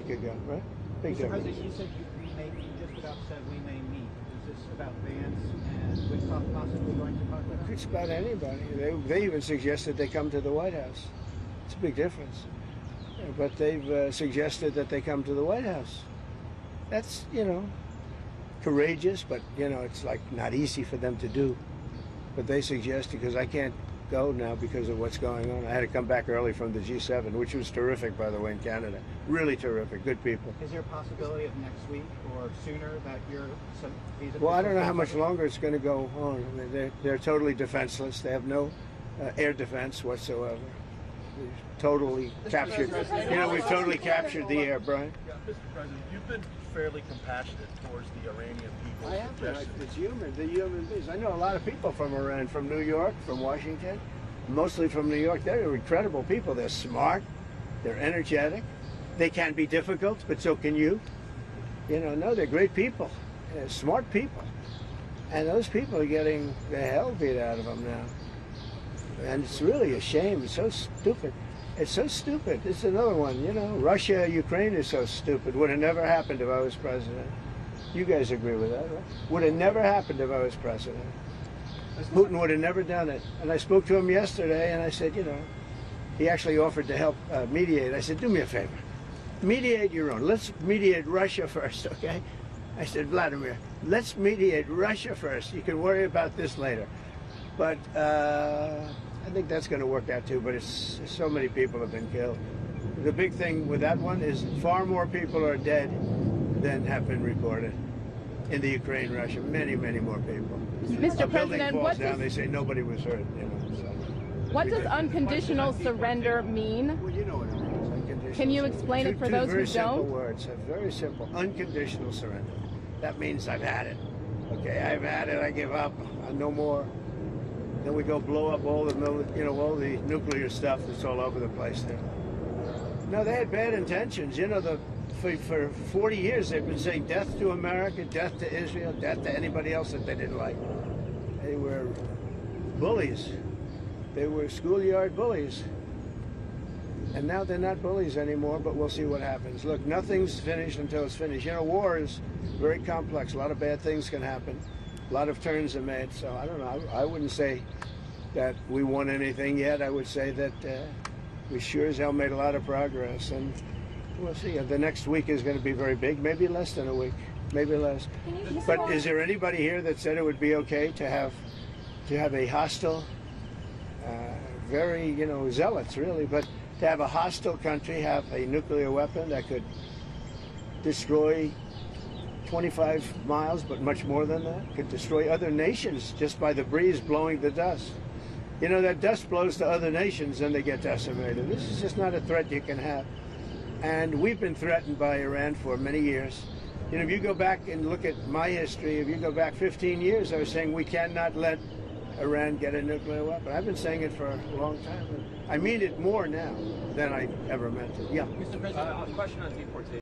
Ago, right? Big Mr. difference. President, you said you just about said we may meet. Is this about Vance and with possibly going to talk about? It's about anybody. They even suggested they come to the White House. It's a big difference. But they've suggested that they come to the White House. That's, courageous, but, it's like not easy for them to do. But they suggested, because I can't go now because of what's going on. I had to come back early from the G7, which was terrific, by the way, in Canada. Really terrific, good people. Is there a possibility of next week or sooner that Well, I don't know how much longer it's going to go on. I mean, they're totally defenseless. They have no air defense whatsoever. We've totally captured. We've totally captured the air, Brian. Yeah, Mr. President, you've been fairly compassionate towards the Iranian people. I have been. It's human. The human beings. I know a lot of people from Iran, from New York, from Washington, mostly from New York. They're incredible people. They're smart. They're energetic. They can be difficult, but so can you. No, they're great people. They're smart people. And those people are getting the hell beat out of them now. And it's really a shame. It's so stupid. It's so stupid. It's another one, Russia, Ukraine is so stupid. Would have never happened if I was president. You guys agree with that, right? Would have never happened if I was president. Putin would have never done it. And I spoke to him yesterday, and I said, he actually offered to help mediate. I said, do me a favor. Mediate your own. Let's mediate Russia first, okay? I said, Vladimir, let's mediate Russia first. You can worry about this later. But I think that's going to work out too, but it's so many people have been killed. The big thing with that one is far more people are dead than have been reported in the Ukraine, Russia. Many, many more people. Mr. President, falls down, they say nobody was hurt. So. What does unconditional surrender mean? Well, you know what it means. Unconditional Can you surrender. explain it for those who very simple don't? Words. Very simple. Unconditional surrender. That means I've had it. Okay, I've had it. I give up. No more. Then we go blow up all the all the nuclear stuff that's all over the place there. No, they had bad intentions. For 40 years they've been saying death to America, death to Israel, death to anybody else that they didn't like. They were bullies. They were schoolyard bullies. And now they're not bullies anymore, but we'll see what happens. Look, nothing's finished until it's finished. War is very complex. A lot of bad things can happen. A lot of turns are made, so I don't know. I wouldn't say that we won anything yet. I would say that we sure as hell made a lot of progress, and we'll see. The next week is going to be very big, maybe less than a week, maybe less. But is there anybody here that said it would be okay to have a hostile, very, zealots really, but to have a hostile country have a nuclear weapon that could destroy 25 miles, but much more than that, could destroy other nations just by the breeze blowing the dust. That dust blows to other nations and they get decimated. This is just not a threat you can have. And we've been threatened by Iran for many years. If you go back and look at my history, if you go back 15 years, I was saying we cannot let Iran get a nuclear weapon. I've been saying it for a long time. I mean it more now than I ever meant it. Yeah. Mr. President, a question on deportation.